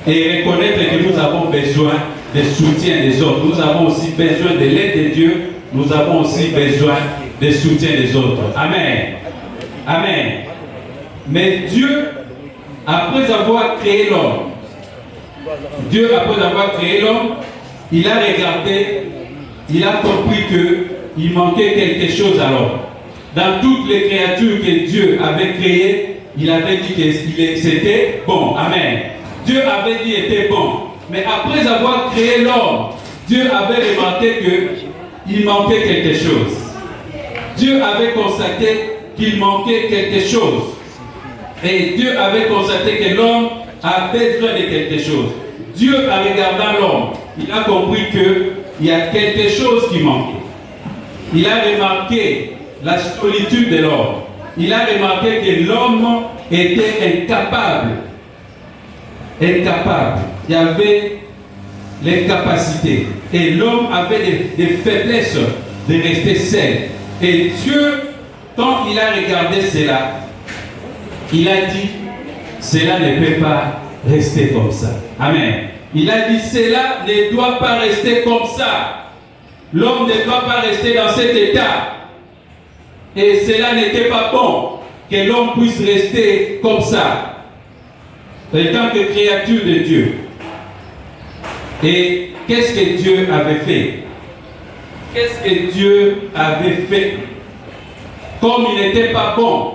Et reconnaître que nous avons besoin du soutien des autres. Nous avons aussi besoin de l'aide de Dieu. Nous avons aussi besoin du soutien des autres. Amen. Amen. Mais Dieu, après avoir créé l'homme, il a regardé, il a compris qu'il manquait quelque chose à l'homme. Dans toutes les créatures que Dieu avait créées, il avait dit que c'était bon. Amen. Dieu avait dit était bon. Mais après avoir créé l'homme, Dieu avait remarqué qu'il manquait quelque chose. Dieu avait constaté qu'il manquait quelque chose. Et Dieu avait constaté que l'homme a besoin de quelque chose. Dieu, en regardant l'homme, il a compris qu'il y a quelque chose qui manquait. Il a remarqué la solitude de l'homme. Il a remarqué que l'homme était incapable. Incapable. Il y avait l'incapacité. Et l'homme avait des faiblesses de rester seul. Et Dieu, quand il a regardé cela, il a dit, cela ne peut pas rester comme ça. Amen. Il a dit, cela ne doit pas rester comme ça. L'homme ne doit pas rester dans cet état. Et cela n'était pas bon que l'homme puisse rester comme ça. En tant que créature de Dieu. Et qu'est-ce que Dieu avait fait? Qu'est-ce que Dieu avait fait? Comme il n'était pas bon,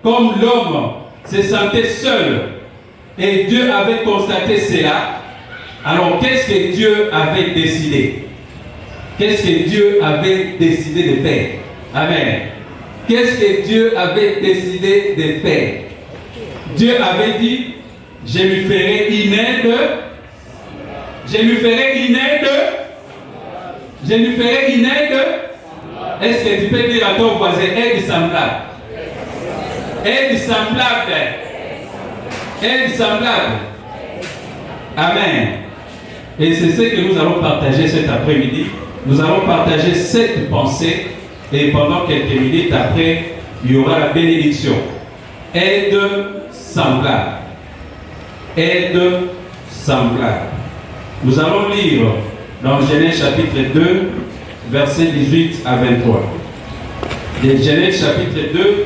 comme l'homme se sentait seul, et Dieu avait constaté cela, alors qu'est-ce que Dieu avait décidé? Qu'est-ce que Dieu avait décidé de faire? Amen. Qu'est-ce que Dieu avait décidé de faire? Dieu avait dit, je lui ferai une aide. Je lui ferai une aide. Je lui ferai une aide. Est-ce que tu peux dire à ton voisin, aide semblable? Aide semblable. Aide semblable. Amen. Et c'est ce que nous allons partager cet après-midi. Nous allons partager cette pensée. Et pendant quelques minutes après, il y aura la bénédiction. Aide semblable. Aide semblable. Nous allons lire dans Genèse chapitre 2, versets 18 à 23. Genèse chapitre 2,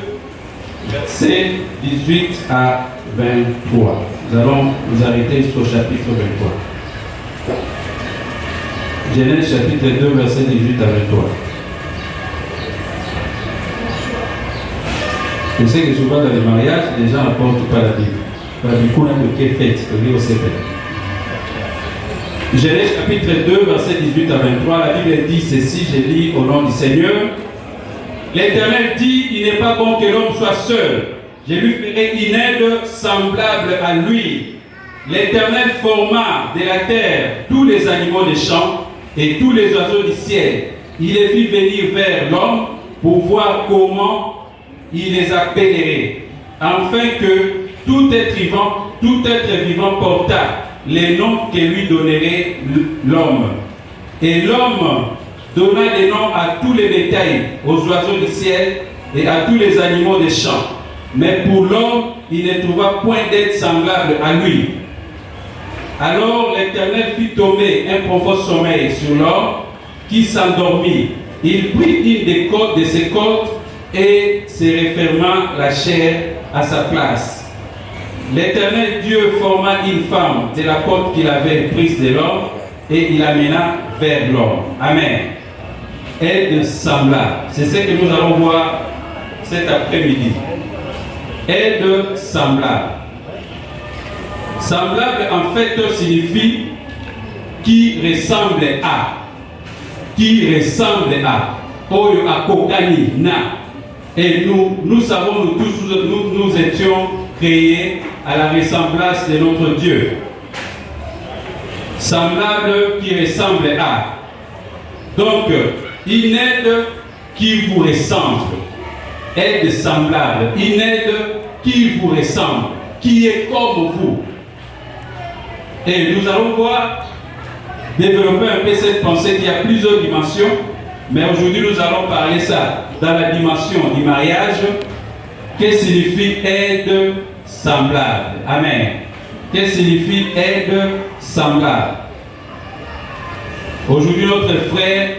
versets 18 à 23. Nous allons nous arrêter sur le chapitre 23. Genèse chapitre 2, versets 18 à 23. Je sais que souvent dans les mariages, les gens n'apportent pas la Bible. Du coup, on a le fait, au CP. Genèse chapitre 2, verset 18 à 23, la Bible dit ceci, je lis au nom du Seigneur. L'Éternel dit, il n'est pas bon que l'homme soit seul. Je lui ferai une aide semblable à lui. L'Éternel forma de la terre tous les animaux des champs et tous les oiseaux du ciel. Il les fit venir vers l'homme pour voir comment il les appellerait, afin que tout être vivant porta les noms que lui donnerait l'homme. Et l'homme donna des noms à tous les bétails, aux oiseaux du ciel et à tous les animaux des champs. Mais pour l'homme, il ne trouva point d'être semblable à lui. Alors l'Éternel fit tomber un profond sommeil sur l'homme qui s'endormit. Il prit une des côtes de ses côtes et se referma la chair à sa place. L'Éternel Dieu forma une femme de la côte qu'il avait prise de l'homme et il l'amena vers l'homme. Amen. Aide semblable. C'est ce que nous allons voir cet après-midi. Aide semblable. Semblable en fait signifie qui ressemble à. Qui ressemble à. Oyo akokani na. Et nous savons, nous tous, nous étions créés à la ressemblance de notre Dieu. Semblable qui ressemble à. Donc, une aide qui vous ressemble. Aide semblable. Une aide qui vous ressemble. Qui est comme vous. Et nous allons voir, développer un peu cette pensée qui a plusieurs dimensions. Mais aujourd'hui, nous allons parler ça dans la dimension du mariage. Qu'est-ce que signifie aide semblable? Amen. Qu'est-ce que signifie aide semblable? Aujourd'hui, notre frère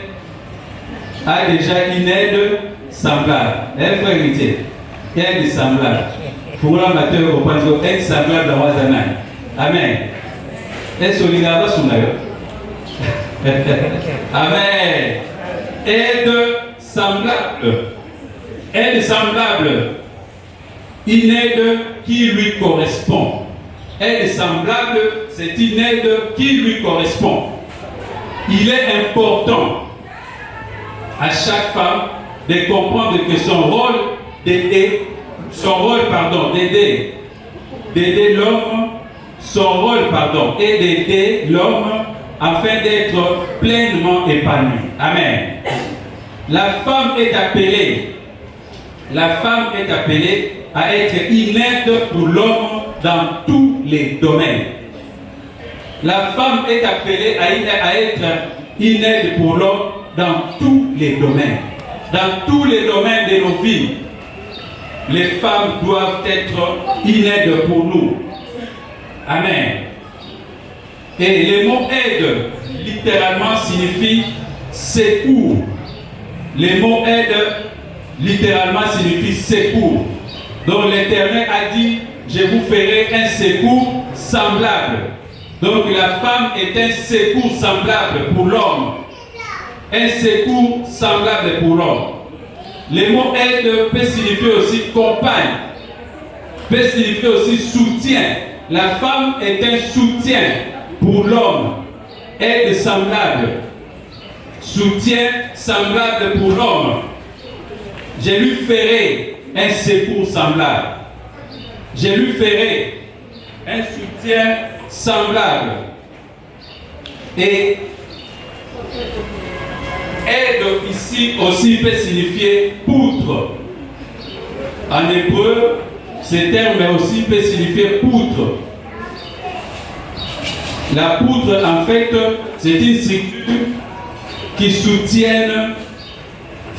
a déjà une aide semblable. Un frère héritier, aide semblable. Pour l'amateur, au point de vue, aide semblable dans Wazanaï. Amen. Est-ce que vous avez son Amen. Aide semblable. Aide semblable. une aide qui lui correspond. Aide semblable, c'est une aide qui lui correspond. Il est important à chaque femme de comprendre que son rôle d'aider l'homme, est d'aider l'homme afin d'être pleinement épanoui. Amen. La femme est appelée à être une aide pour l'homme dans tous les domaines. La femme est appelée à être une aide pour l'homme dans tous les domaines. Dans tous les domaines de nos vies, les femmes doivent être une aide pour nous. Amen. Et le mot aide, littéralement, signifie secours. Le mot aide, littéralement, signifie secours. Donc l'Éternel a dit, je vous ferai un secours semblable. Donc la femme est un secours semblable pour l'homme. Un secours semblable pour l'homme. Le mot aide peut signifier aussi compagne, peut signifier aussi soutien. La femme est un soutien pour l'homme. Aide semblable. Soutien semblable pour l'homme. Je lui ferai un secours semblable. Je lui ferai un soutien semblable. Et aide ici aussi peut signifier poutre. En hébreu, ce terme aussi peut signifier poutre. La poutre, en fait, c'est une structure qui soutienne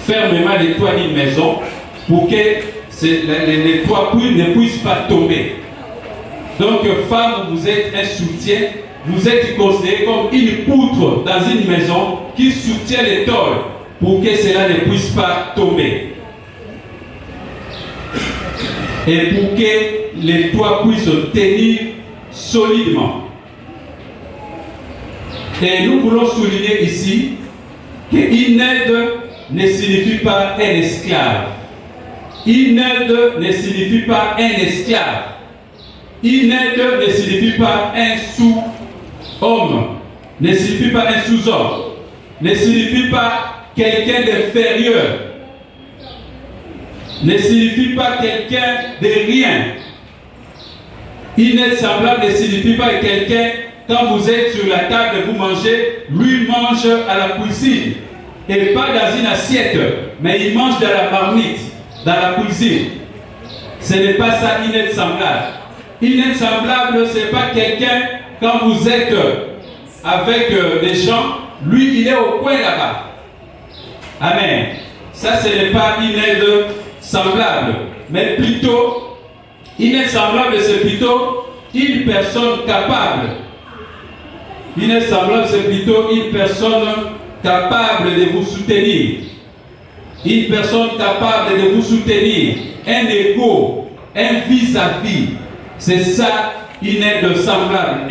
fermement les toits d'une maison pour que les toits ne puissent pas tomber. Donc, femme, vous êtes un soutien, vous êtes considéré comme une poutre dans une maison qui soutient les tôles pour que cela ne puisse pas tomber. Et pour que les toits puissent tenir solidement. Et nous voulons souligner ici qu'une aide ne signifie pas un esclave. Une aide ne signifie pas un esclave. Une aide ne signifie pas un sous-homme. Ne signifie pas un sous-homme. Ne signifie pas quelqu'un d'inférieur. Ne signifie pas quelqu'un de rien. Une aide semblable ne signifie pas quelqu'un, quand vous êtes sur la table et vous mangez, lui mange à la cuisine. Et pas dans une assiette, mais il mange dans la marmite, dans la cuisine. Ce n'est pas ça une aide semblable. Une aide semblable, ce n'est pas quelqu'un, quand vous êtes avec des gens, lui il est au coin là-bas. Amen. Ça ce n'est pas une aide semblable, mais plutôt, une aide semblable c'est plutôt une personne capable. Une aide semblable c'est plutôt une personne capable de vous soutenir. Une personne capable de vous soutenir. Un égo, un vis-à-vis. C'est ça une aide semblable.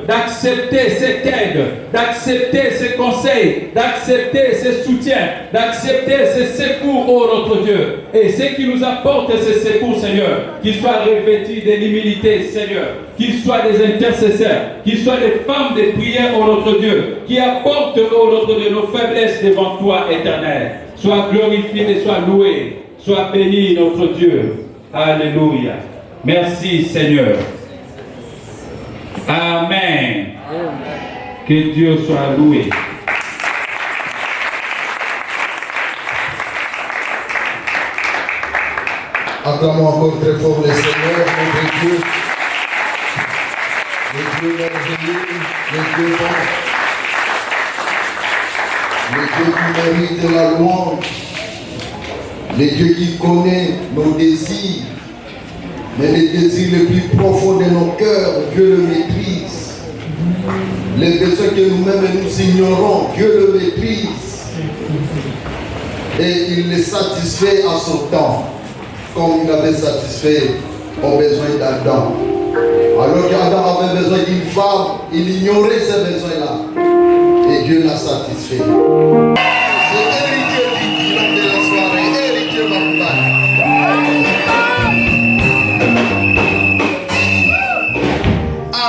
D'accepter cette aide, d'accepter ces conseils, d'accepter ces soutiens, d'accepter ces secours, oh notre Dieu. Et ce qui nous apporte ces secours, Seigneur, qu'ils soient revêtus de l'humilité, Seigneur, qu'ils soient des intercesseurs, qu'ils soient des femmes de prière, oh notre Dieu, qui apportent, oh notre Dieu, nos faiblesses devant toi, éternel. Sois glorifié et sois loué, sois béni, notre Dieu. Alléluia. Merci, Seigneur. Amen. Que Dieu soit loué. Acclamons encore très fort le Seigneur, notre Dieu. Le Dieu merveilleux, le Dieu bon. Le Dieu qui mérite la louange. Le Dieu qui connaît nos désirs. Mais les désirs les plus profonds de nos cœurs, Dieu le maîtrise. Les besoins que nous-mêmes nous ignorons, Dieu le maîtrise. Et il les satisfait à son temps, comme il avait satisfait aux besoins d'Adam. Alors qu'Adam avait besoin d'une femme, il ignorait ces besoins-là. Et Dieu l'a satisfait. C'est héritier du bilan de la soirée, héritier Martin.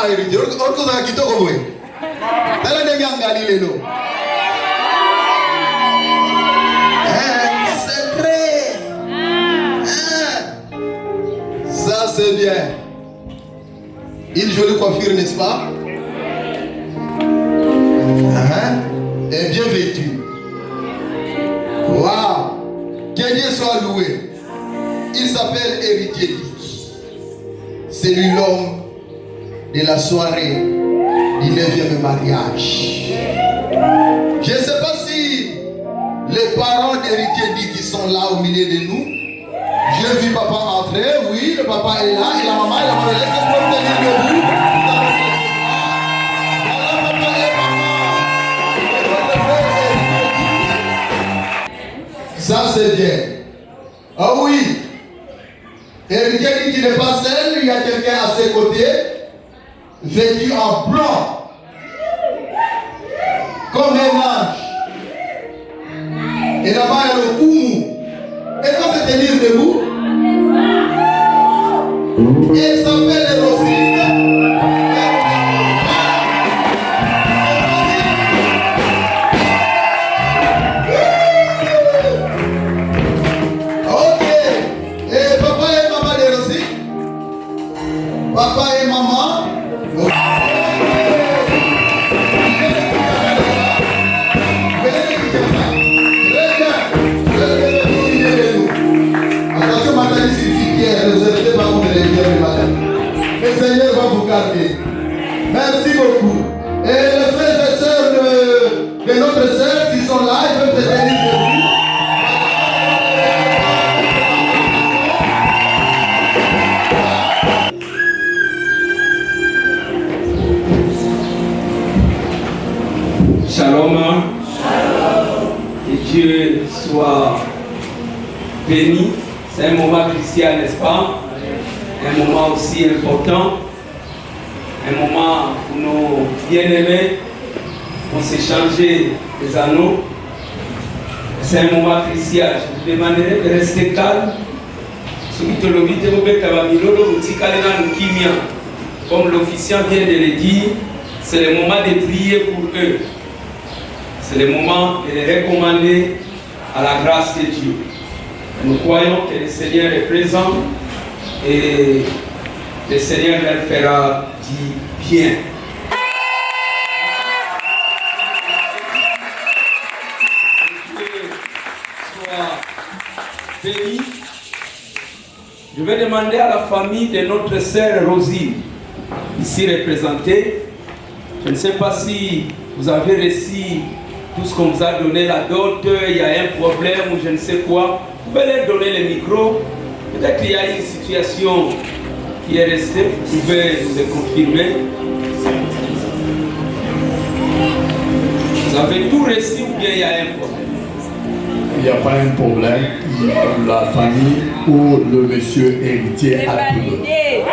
Ah, héritier. On cause à qui t'as compris? T'as la dernière Galilée, non? Secret. Ça, c'est bien. Une jolie coiffure, n'est-ce pas? Et bien vêtu. Waouh! Que Dieu soit loué. Il s'appelle Héritier Dick. C'est lui l'homme de la soirée du 9e mariage. Je ne sais pas si les parents d'Héritier Dick qui sont là au milieu de nous. J'ai vu papa entrer, oui, le papa est là, et la maman, laissez moi tenir debout. Voilà papa et maman. Ça c'est bien. Ah oui. Héritier Dick qui n'est pas seul, il y a quelqu'un à ses côtés, vêtu en blanc, comme un ange. Et là-bas, il y a le Koumou. Et quand c'est tenir debout, il s'appelle Rosine. Ok. Et papa et maman de Rosine. Papa et maman. Le Seigneur va vous garder. Merci beaucoup. Et les frères et sœurs de notre sœur qui sont là, ils peuvent se tenir debout. Shalom. Que Dieu soit béni. C'est un moment crucial, n'est-ce pas? Un moment aussi important, un moment où nos bien-aimés vont s'échanger les anneaux. C'est un moment crucial. Je vous demanderai de rester calme. Comme l'officiant vient de le dire, c'est le moment de prier pour eux. C'est le moment de les recommander à la grâce de Dieu. Nous croyons que le Seigneur est présent et le Seigneur leur fera du bien. Que Dieu soit béni. Je vais demander à la famille de notre sœur Rosine, ici représentée. Je ne sais pas si vous avez reçu tout ce qu'on vous a donné, la dot, il y a un problème ou je ne sais quoi. Vous pouvez leur donner le micro. Peut-être qu'il y a une situation qui est restée, vous pouvez nous le confirmer. Vous avez tout reçu ou bien il y a un problème? Il n'y a pas un problème. La famille ou le monsieur héritier a tout donné.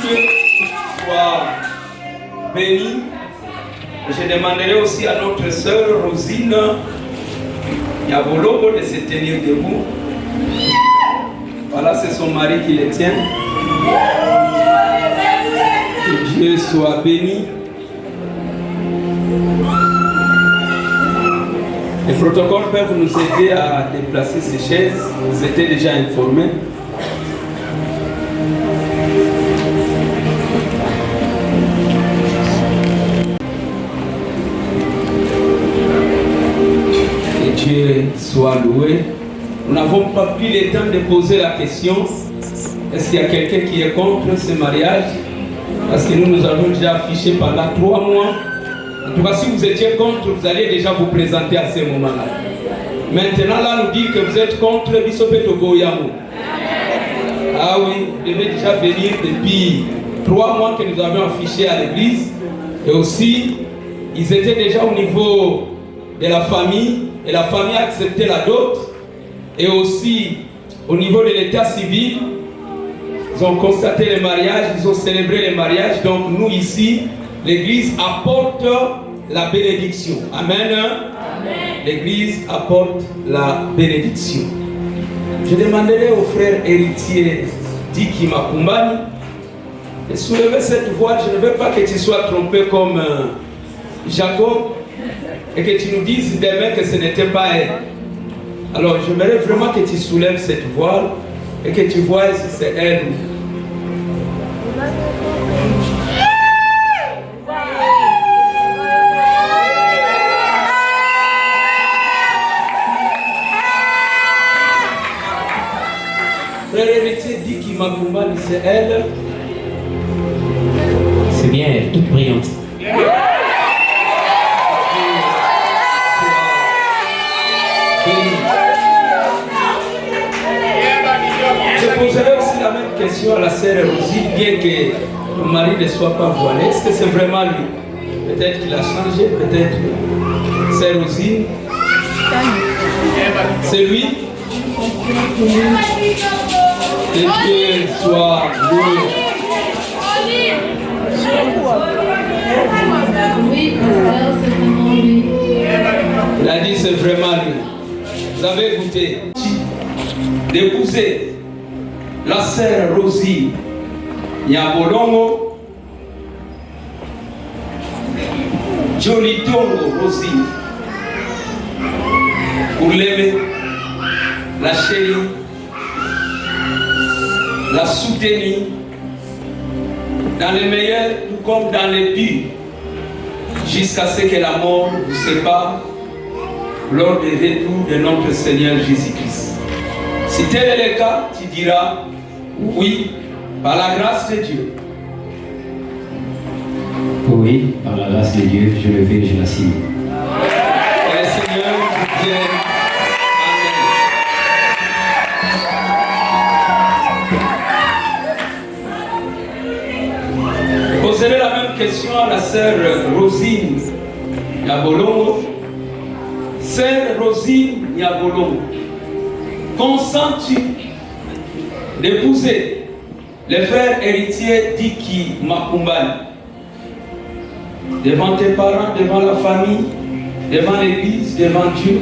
Que Dieu soit béni. Je demanderai aussi à notre sœur Rosine Yabolobo de se tenir debout. Voilà, c'est son mari qui le tient. Que Dieu soit béni. Les protocoles peuvent nous aider à déplacer ces chaises. Vous étiez déjà informés. Dieu soit loué. Nous n'avons pas pris le temps de poser la question, est-ce qu'il y a quelqu'un qui est contre ce mariage? Parce que nous avons déjà affiché pendant 3 mois. En tout cas, si vous étiez contre, vous allez déjà vous présenter à ce moment-là. Maintenant, là, nous dit que vous êtes contre Bisope Togo Yamou. Ah oui, vous devez déjà venir depuis 3 mois que nous avons affiché à l'église. Et aussi, ils étaient déjà au niveau de la famille. Et la famille a accepté la dot. Et aussi, au niveau de l'état civil, ils ont constaté le mariage, ils ont célébré le mariage. Donc nous ici, l'église apporte la bénédiction. Amen. Amen. l'Église apporte la bénédiction. Je demanderai au frère héritier Diki Makumbani de soulever cette voile. Je ne veux pas que tu sois trompé comme Jacob et que tu nous dises demain que ce n'était pas elle. Alors j'aimerais vraiment que tu soulèves cette voile et que tu vois si c'est elle. Frère héritier dit qu'il m'a combattu, c'est elle. C'est bien elle, toute brillante. Je poserai aussi la même question à la sœur Rosine, bien que mon mari ne soit pas voilé. Est-ce que c'est vraiment lui? Peut-être qu'il a changé, peut-être. Sœur Rosine, c'est lui. Que Dieu soit loué. Il a dit c'est vraiment lui. Vous avez goûté d'épouser la sœur Rosie Nyabolongo, Jolitongo Rosie, pour l'aimer, la chérir, la soutenir dans les meilleurs tout comme dans les pires, jusqu'à ce que la mort vous sépare lors du retour de notre Seigneur Jésus-Christ. Si tel est le cas, tu diras oui, par la grâce de Dieu. Oui, par la grâce de Dieu, je le fais, je la signe. Que le Seigneur vous vienne. Amen. Je poserai la même question à la sœur Rosine Nyabolongo. Sœur Rosine Nyabolongo, consens-tu d'épouser le frère héritier Diki Makumbani devant tes parents, devant la famille, devant l'église, devant Dieu,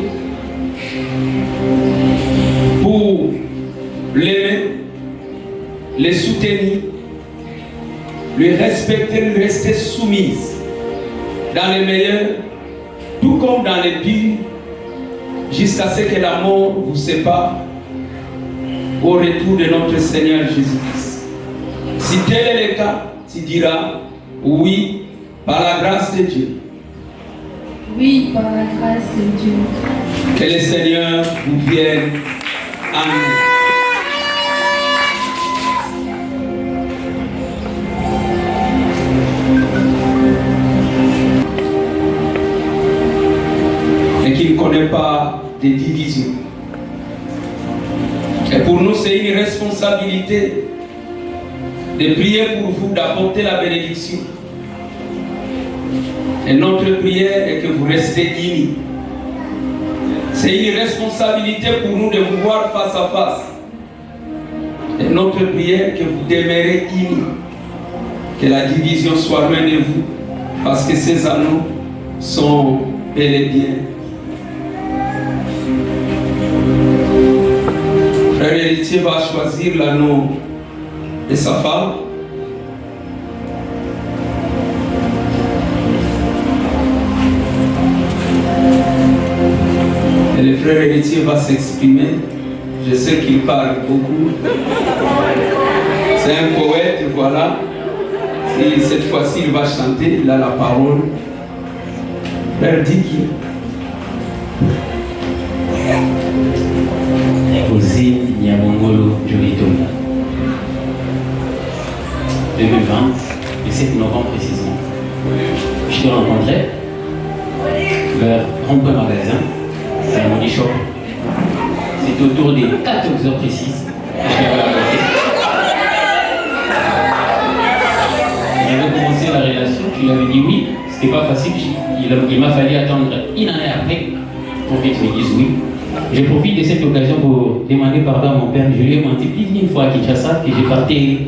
pour l'aimer, le soutenir, lui respecter, lui rester soumise dans les meilleurs, tout comme dans les pires, jusqu'à ce que la mort vous sépare au retour de notre Seigneur Jésus-Christ. Si tel est le cas, tu diras oui, par la grâce de Dieu. Oui, par la grâce de Dieu. Que le Seigneur vous vienne. Amen. Et qui ne connaît pas de division. Et pour nous, c'est une responsabilité de prier pour vous, d'apporter la bénédiction. Et notre prière est que vous restez unis. C'est une responsabilité pour nous de vous voir face à face. Et notre prière est que vous demeurez unis. Que la division soit loin de vous. Parce que ces anneaux sont bel et bien. Frère héritier va choisir l'anneau de sa femme. Et le frère héritier va s'exprimer. Je sais qu'il parle beaucoup. C'est un poète, voilà. Et cette fois-ci, il va chanter. Il a la parole. Frère Diki. Rosie Nyabongolo Jolitongo. 2020, le 7 novembre précisément. Je te rencontrais vers Rond-Point Magasin, c'est un money shop. C'était autour des 14 heures précises. Je l'avais abordé. J'avais commencé la relation, tu l'avais dit oui, c'était pas facile. Il m'a fallu attendre une année après pour que tu me dises oui. Je profite de cette occasion pour demander pardon à mon père. Je lui ai menti plus d'une fois à Kinshasa que j'ai parti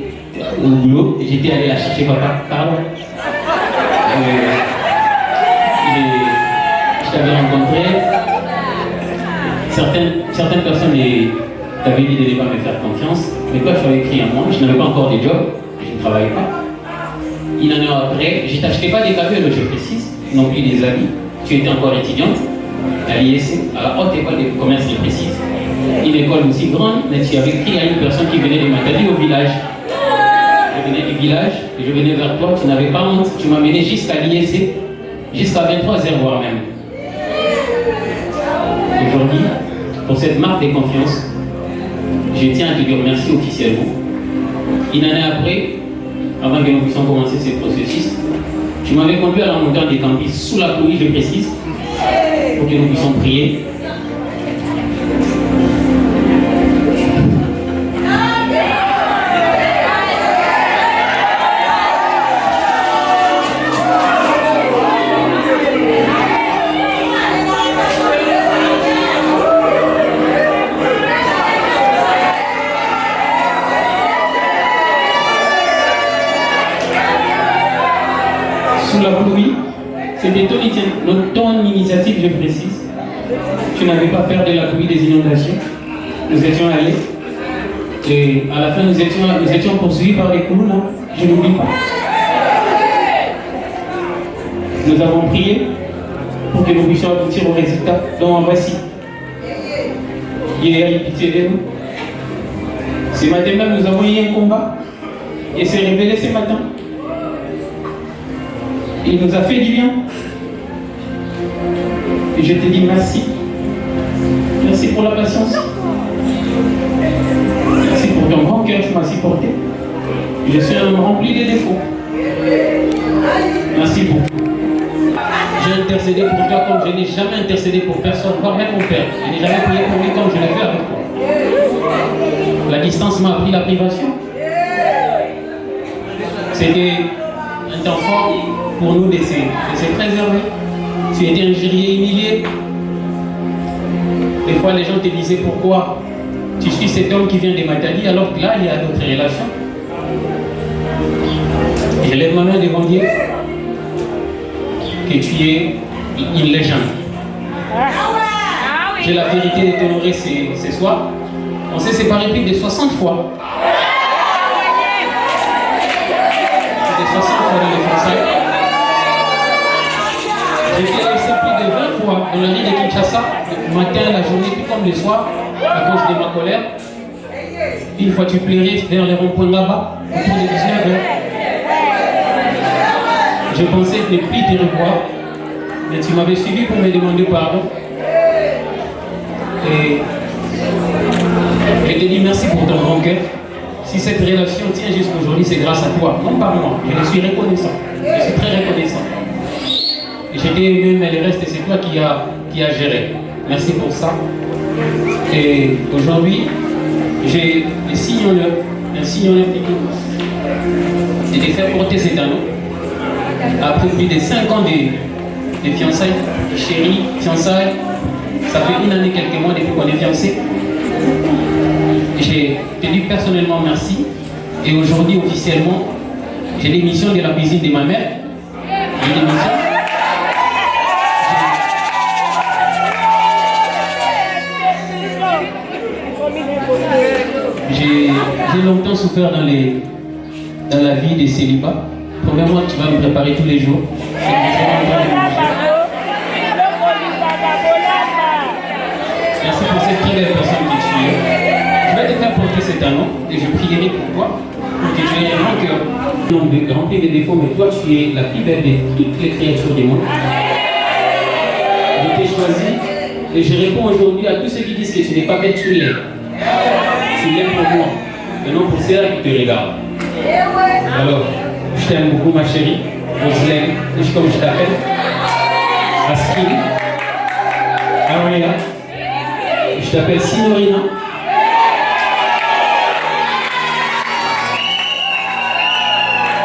au boulot et j'étais allé la chercher, papa. Pardon. Je t'avais rencontré certaines personnes t'avaient dit de ne pas me faire confiance, mais toi tu avais écrit à moi, je n'avais pas encore de job, je ne travaillais pas. Une année après, je ne t'achetais pas des cadeaux, je précise, non plus des habits. Tu étais encore étudiante à l'ISC, à la Haute École de Commerce, je précise. Une école aussi grande, mais tu avais écrit à une personne qui venait de Matadi au village. Je venais du village, et je venais vers toi, tu n'avais pas honte, tu m'as mené jusqu'à l'ISC, jusqu'à 23h voire même. Aujourd'hui, pour cette marque de confiance, je tiens à te dire merci officiellement. Une année après, avant que nous puissions commencer ce processus, tu m'avais conduit à la montagne des campus sous la pluie, je précise, pour que nous puissions prier. Sous la pluie, c'était ton initiative, je précise. Tu n'avais pas peur de la pluie, des inondations. Nous étions allés. Et à la fin, nous étions poursuivis par les clowns. Hein. Je n'oublie pas. Nous avons prié pour que nous puissions aboutir au résultat. Donc voici. Il a eu pitié de nous. Ce matin même, nous avons eu un combat. Et s'est révélé ce matin. Il nous a fait du bien. Et je te dis merci. Merci pour la patience. Merci pour ton grand cœur, tu m'as supporté. Je suis un homme rempli de défauts. Merci beaucoup. J'ai intercédé pour toi comme je n'ai jamais intercédé pour personne, voire même mon père. Je n'ai jamais prié pour lui comme je l'ai fait avec toi. La distance m'a appris la privation. C'était un temps fort pour nous de se préserver. Tu étais injurié, humilié. Des fois, les gens te disaient pourquoi tu suis cet homme qui vient de Matadi, alors que là, il y a d'autres relations. Je lève ma main devant Dieu, que tu es une légende. J'ai la vérité de t'honorer ce soir. On s'est séparés plus de 60 fois. Plus de 60 fois dans les Français. J'ai été laissé plus de 20 fois dans la rue de Kinshasa, le matin, la journée, tout comme le soir, à cause de ma colère. Une fois tu pleurais vers les ronds-points là-bas, autour de 19h. Je pensais ne plus te revoir, mais tu m'avais suivi pour me demander pardon. Et je te dis merci pour ton grand cœur. Si cette relation tient jusqu'à aujourd'hui, c'est grâce à toi, non pas moi. Je suis reconnaissant. Je suis très reconnaissant. Et je t'ai aimé, mais le reste, c'est toi qui a géré. Merci pour ça. Et aujourd'hui, j'ai un signe honneur de te faire porter cet anneau. Après plus de 5 ans de fiançailles, de chérie, fiançailles, ça fait 1 année, quelques mois depuis qu'on est fiancés. Je te dis personnellement merci. Et aujourd'hui, officiellement, j'ai l'émission de la cuisine de ma mère. J'ai l'émission. J'ai longtemps souffert dans la vie des célibats. Premièrement, tu vas me préparer tous les jours. Merci pour cette très belle personne que tu es. Je vais te faire porter cet anneau et je prierai pour toi, pour que tu aies un grand cœur. Rempli de défauts, mais toi tu es la plus belle de toutes les créatures du monde. Je t'ai choisi et je réponds aujourd'hui à tous ceux qui disent que tu n'es pas belle, tu l'es. Tu l'es pour moi, et non pour ceux qui te regardent. Alors, je t'aime beaucoup ma chérie, Roselaine, comme je t'appelle, Astrid, Aurélien, je t'appelle Signorina.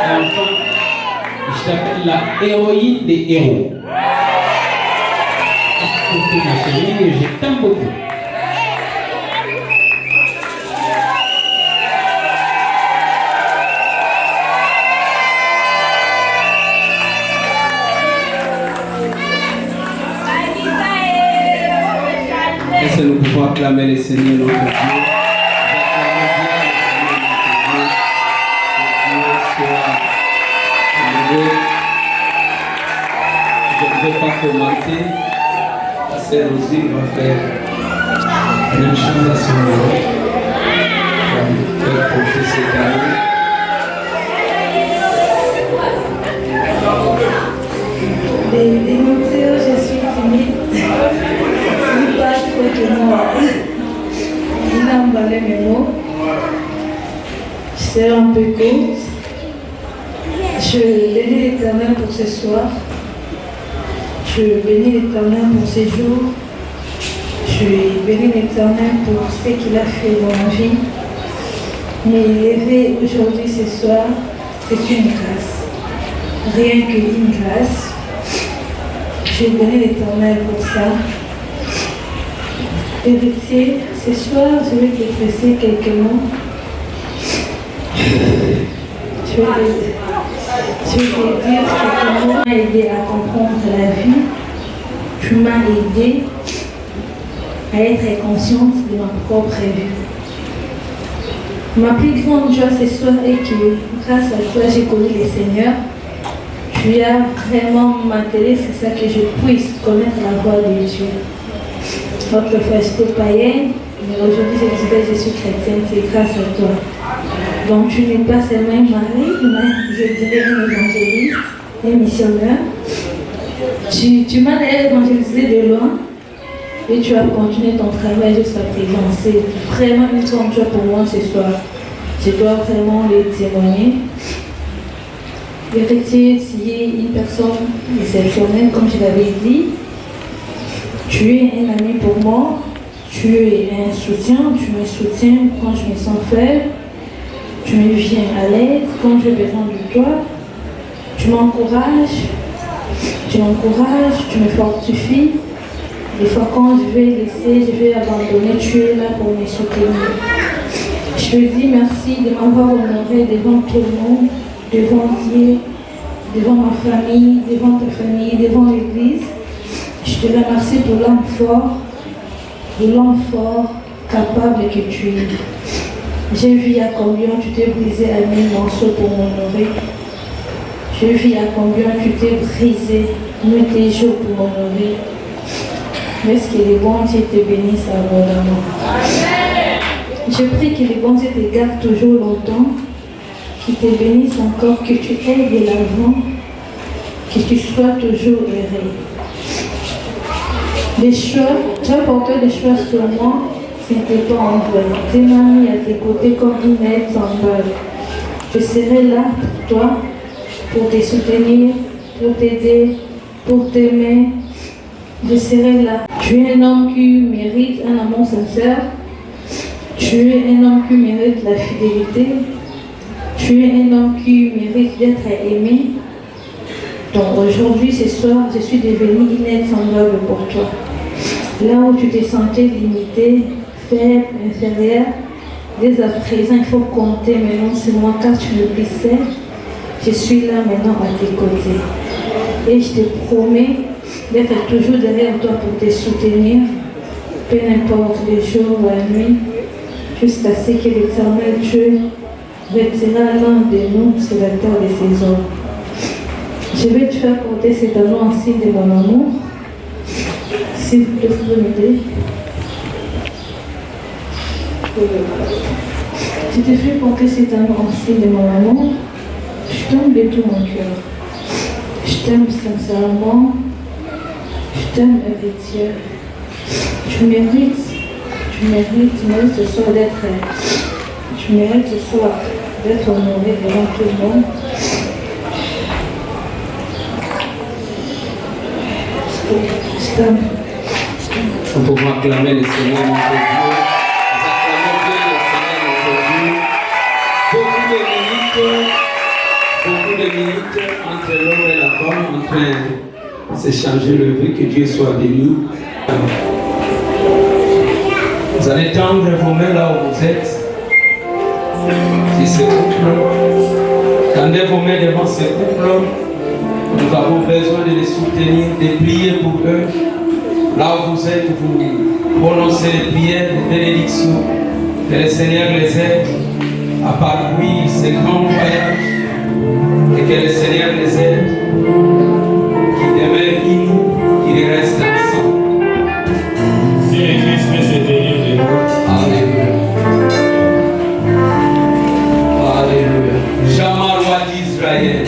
Et enfin, je t'appelle la héroïne des héros. Merci ma chérie, je t'aime beaucoup. Est-ce que nous pouvons acclamer le Seigneur notre Dieu. Je ne vais pas commenter. La sœur Rosine va faire une chose à son nom. Faire porter ses cadeaux. Dénoncer, je suis timide. Pas trop que moi. Il a emballé mes mots. Je serai un peu courte. Je bénis l'Éternel pour ce soir. Je bénis l'Éternel pour ces jours. Je bénis l'Éternel pour ce qu'il a fait dans ma vie. Mais lever aujourd'hui, ce soir, c'est une grâce. Rien qu'une grâce. Je bénis l'Éternel pour ça. Héritier, ce soir, je vais te presser quelques mots. Je vais te dire quelques mots. Tu m'as aidé à comprendre la vie. Tu m'as aidé à être consciente de ma propre vie. Ma plus grande joie ce soir est que, grâce à toi, j'ai connu le Seigneur. Tu as vraiment m'attelé, c'est ça que je puisse connaître la voix de Dieu. Autrefois j'étais païenne, mais aujourd'hui je disais je suis chrétienne, c'est grâce à toi. Donc tu n'es pas seulement une Marie, mais je dirais une évangéliste, un missionnaire. Tu m'as d'ailleurs évangélisé de loin et tu as continué ton travail jusqu'à présent. C'est vraiment une grande joie pour moi ce soir. Je dois vraiment le témoigner. Héritier, tu es une personne exceptionnelle, comme je l'avais dit. Tu es un ami pour moi. Tu es un soutien. Tu me soutiens quand je me sens faible. Tu me viens à l'aide quand j'ai besoin de toi. Tu m'encourages. Tu me fortifies. Des fois, quand je vais laisser, je vais abandonner, tu es là pour me soutenir. Je te dis merci de m'avoir honoré devant tout le monde. Devant Dieu, devant ma famille, devant ta famille, devant l'Église. Je te remercie pour l'homme fort, capable que tu es. J'ai vu à combien tu t'es brisé à 1000 morceaux pour m'honorer. J'ai vu à combien tu t'es brisé, nuit et jour pour m'honorer. Laisse que les bons Dieu te bénissent abondamment. Je prie que les bons Dieu te gardent toujours longtemps. Qui te bénisse encore, que tu ailles de l'avant, que tu sois toujours heureux. Les choix, tu as porté des choix sur moi, ce n'était pas en vain. Tu m'as mis à tes côtés comme une aide semblable. Je serai là pour toi, pour te soutenir, pour t'aider, pour t'aimer. Je serai là. Tu es un homme qui mérite un amour sincère. Tu es un homme qui mérite la fidélité. Tu es un homme qui mérite d'être aimé. Donc aujourd'hui, ce soir, je suis devenue une aide semblable pour toi. Là où tu te sentais limité, faible, inférieur, dès à présent, il faut compter maintenant sur moi car tu me blessais. Je suis là maintenant à tes côtés. Et je te promets d'être toujours derrière toi pour te soutenir, peu importe le jour ou la nuit, jusqu'à ce que l'Éternel Dieu retira l'un de nous sur la terre de ses hommes. Je vais te faire porter cet anneau en signe de mon amour. S'il te plaît, m'aider. Je te fais porter cet anneau en signe de mon amour. Je t'aime de tout mon cœur. Je t'aime sincèrement. Je t'aime avec Dieu. Tu mérites ce soir d'être. Tu mérites ce soir d'être honoré devant tout le monde. Je t'aime. Nous pouvons acclamer le Seigneur notre Dieu. Nous acclamons bien le Seigneur notre Dieu. Beaucoup de minutes entre l'homme et la femme en train de s'échanger le vœu, que Dieu soit béni. Vous allez tendre vos mains là où vous êtes. Si ce couple, tendez vos mains devant ce couple. Nous avons besoin de les soutenir, de prier pour eux. Là où vous êtes, vous prononcer les prières de bénédiction. Que le Seigneur les aide à parcourir ces grands voyages et que le Seigneur les aide, qu'ils demeurent unis, qu'ils restent ensemble. Si l'Église peut se tenir debout. Alléluia. Alléluia. Shama roi d'Israël.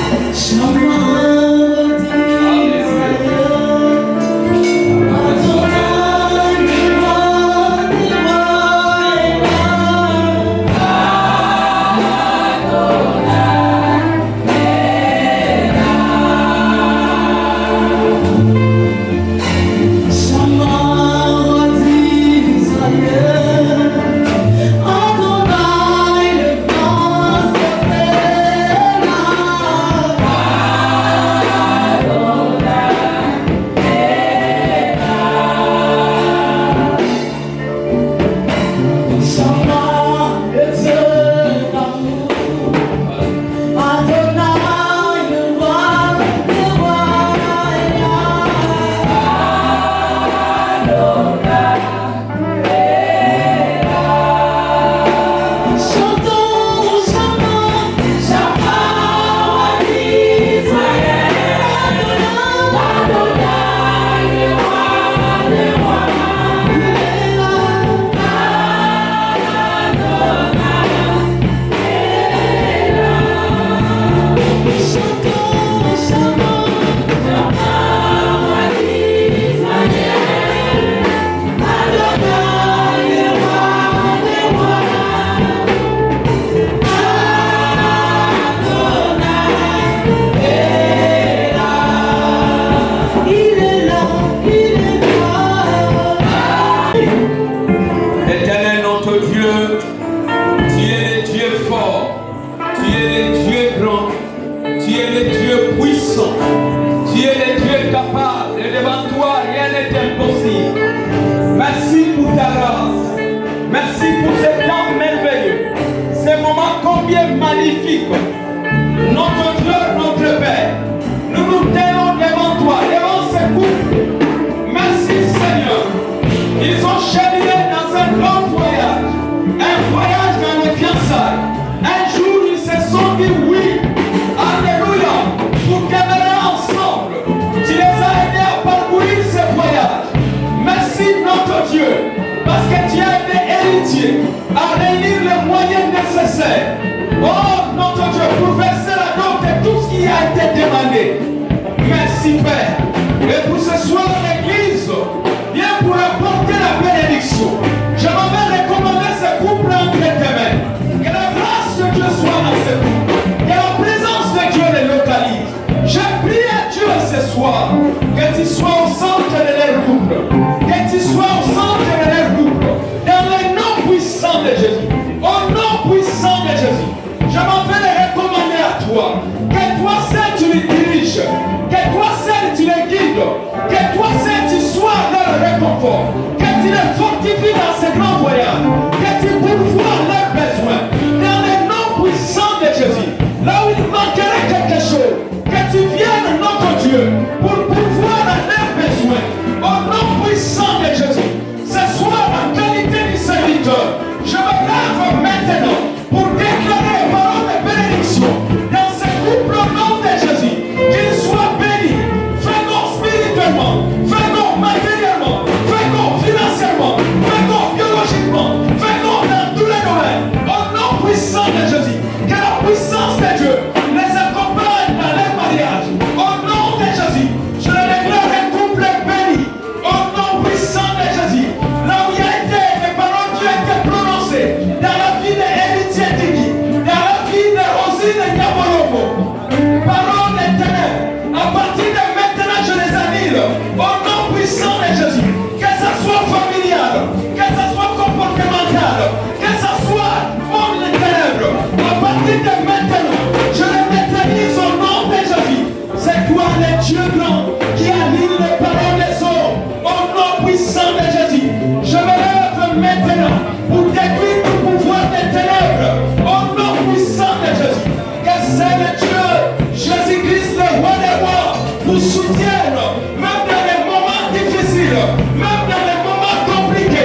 Même dans les moments difficiles, même dans les moments compliqués.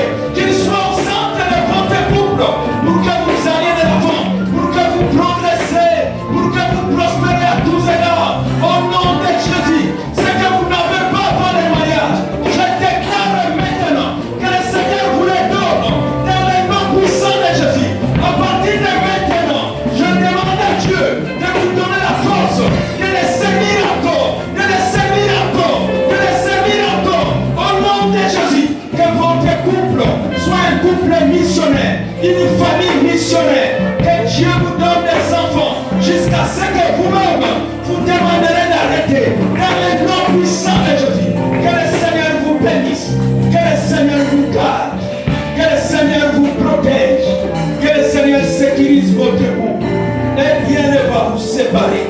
séparer.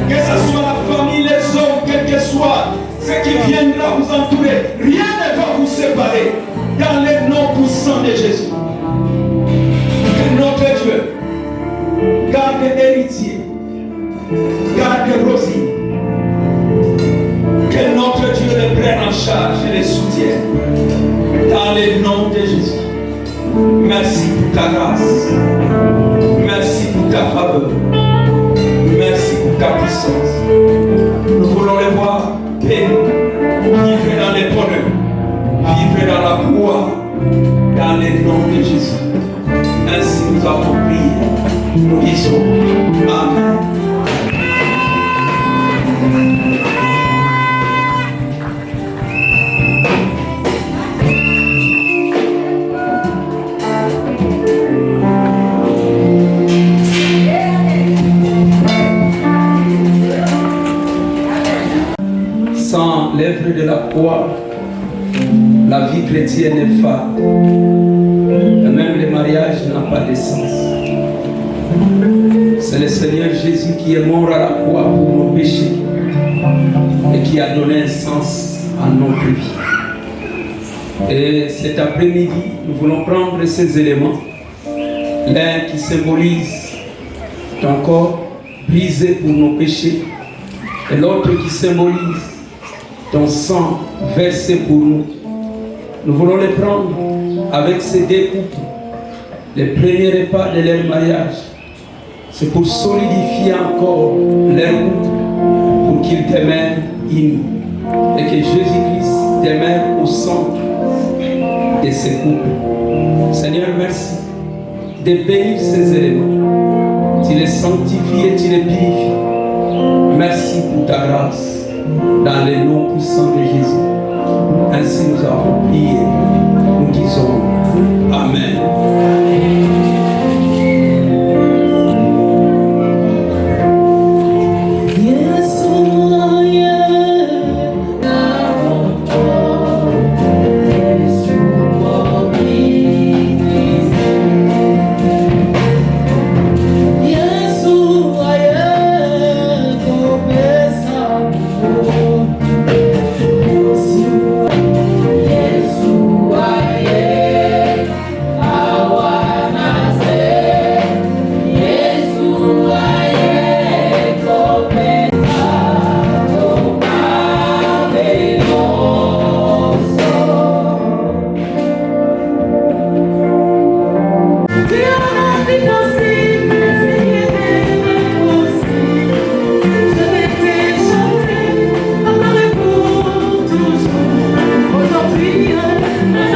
Que ce soit la famille, les hommes, quel que soit ce qui viendra vous entourer, rien ne va vous séparer. Dans le nom puissant de Jésus. Que notre Dieu garde héritier, garde Rosie. Que notre Dieu les prenne en charge et les soutienne. Dans le nom de Jésus. Merci pour ta grâce. Merci pour ta faveur. Merci pour ta puissance. Nous voulons les voir bénis, vivre dans les bonheurs, vivre dans la gloire, dans le nom de Jésus. Ainsi nous avons prié. Nous disons Amen. Sans l'œuvre de la croix, la vie chrétienne est fade. Et même le mariage n'a pas de sens. C'est le Seigneur Jésus qui est mort à la croix pour nos péchés et qui a donné un sens à notre vie. Et cet après-midi, nous voulons prendre ces éléments. L'un qui symbolise ton corps brisé pour nos péchés et l'autre qui symbolise ton sang versé pour nous. Nous voulons les prendre avec ces deux couples, les premiers repas de leur mariage. C'est pour solidifier encore leur couple, pour qu'ils demeurent unis et que Jésus-Christ demeure au centre de ces couples. Seigneur, merci de bénir ces éléments. Tu les sanctifies et tu les purifies. Merci pour ta grâce. Dans le nom puissant de Jésus. Ainsi nous avons prié. Nous disons Amen.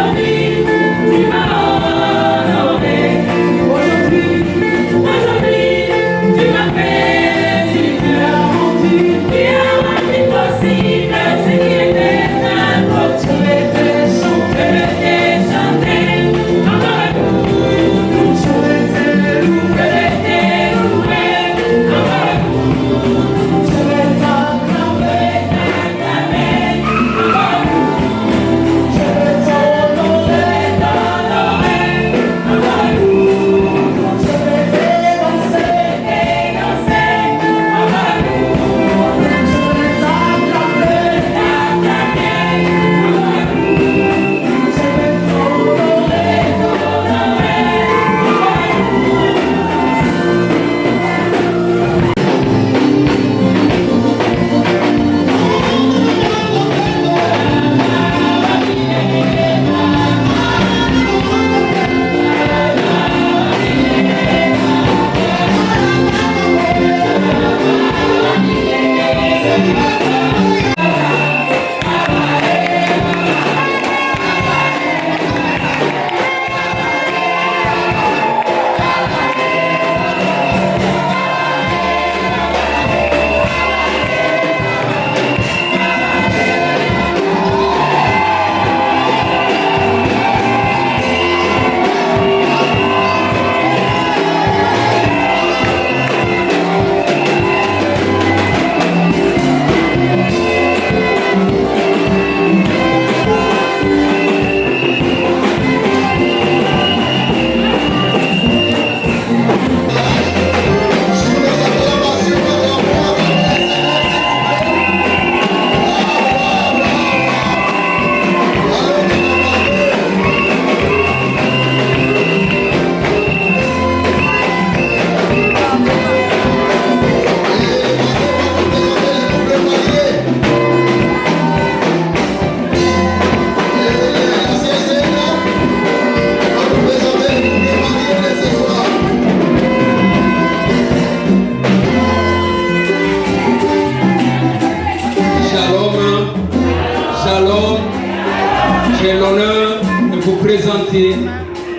Chanter,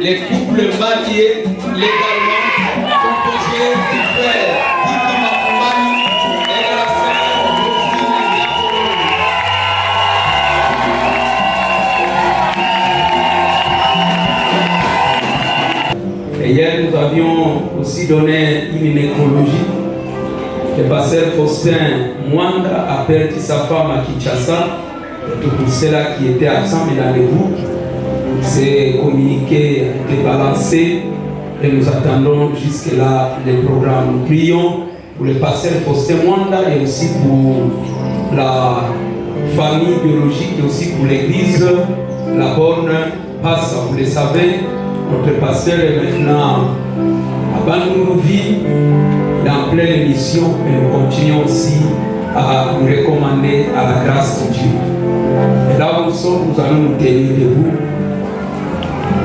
les couples mariés légalement composés du frère Diki Makumbani et de la sœur Rosine Diakoro. Et hier, nous avions aussi donné une nécrologie. Le pasteur Faustin Mwanga a perdu sa femme à Kinshasa. Pour ceux-là qui étaient absents, mais dans les groupes, c'est communiqué, a été balancé et nous attendons jusque-là les programmes. Nous prions pour le pasteur Faustin Mwanga et aussi pour la famille biologique et aussi pour l'église La Bonne Passe. Vous le savez, notre pasteur est maintenant à Bandounouville, dans pleine mission, et nous continuons aussi à nous recommander à la grâce de Dieu. Et là où nous sommes, nous allons nous tenir debout.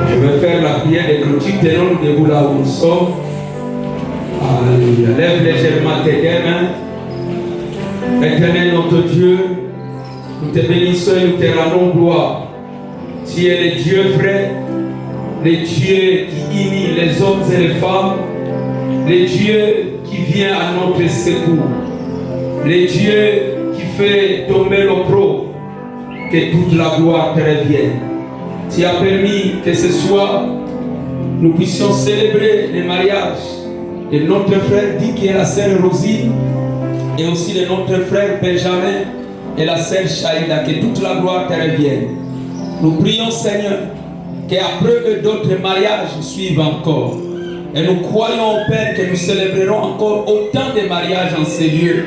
Je vais faire la prière de clôture. Tenons-nous debout là où nous sommes. Alléluia. Lève légèrement tes deux mains. Éternel notre Dieu, nous te bénissons et nous te rendons gloire. Tu es le Dieu vrai, le Dieu qui unit les hommes et les femmes, le Dieu qui vient à notre secours, le Dieu qui fait tomber l'opprobre. Que toute la gloire te revienne. Tu as permis que ce soir, nous puissions célébrer le mariage de notre frère Dick et la sœur Rosine, et aussi de notre frère Benjamin et la sœur Shaïda. Que toute la gloire te revienne. Nous prions, Seigneur, qu'après eux d'autres mariages suivent encore. Et nous croyons, Père, que nous célébrerons encore autant de mariages en ces lieux,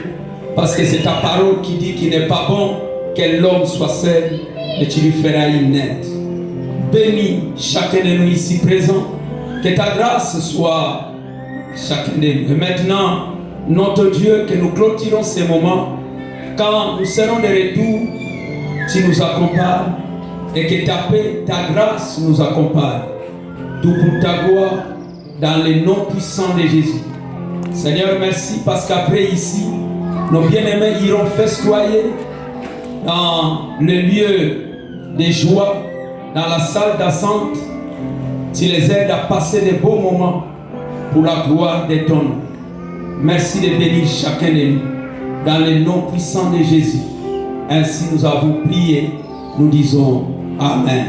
parce que c'est ta parole qui dit qu'il n'est pas bon que l'homme soit seul, et tu lui feras une aide. Bénis chacun de nous ici présents, que ta grâce soit chacun de nous. Et maintenant, notre Dieu, que nous clôturons ces moments, quand nous serons de retour, tu nous accompagnes, et que ta paix, ta grâce nous accompagne. Tout pour ta gloire, dans le nom puissant de Jésus. Seigneur, merci, parce qu'après ici, nos bien-aimés iront festoyer dans le lieu de joie, dans la salle d'attente. Tu les aides à passer de beaux moments pour la gloire de ton nom. Merci de bénir chacun de nous dans le nom puissant de Jésus. Ainsi nous avons prié, nous disons Amen.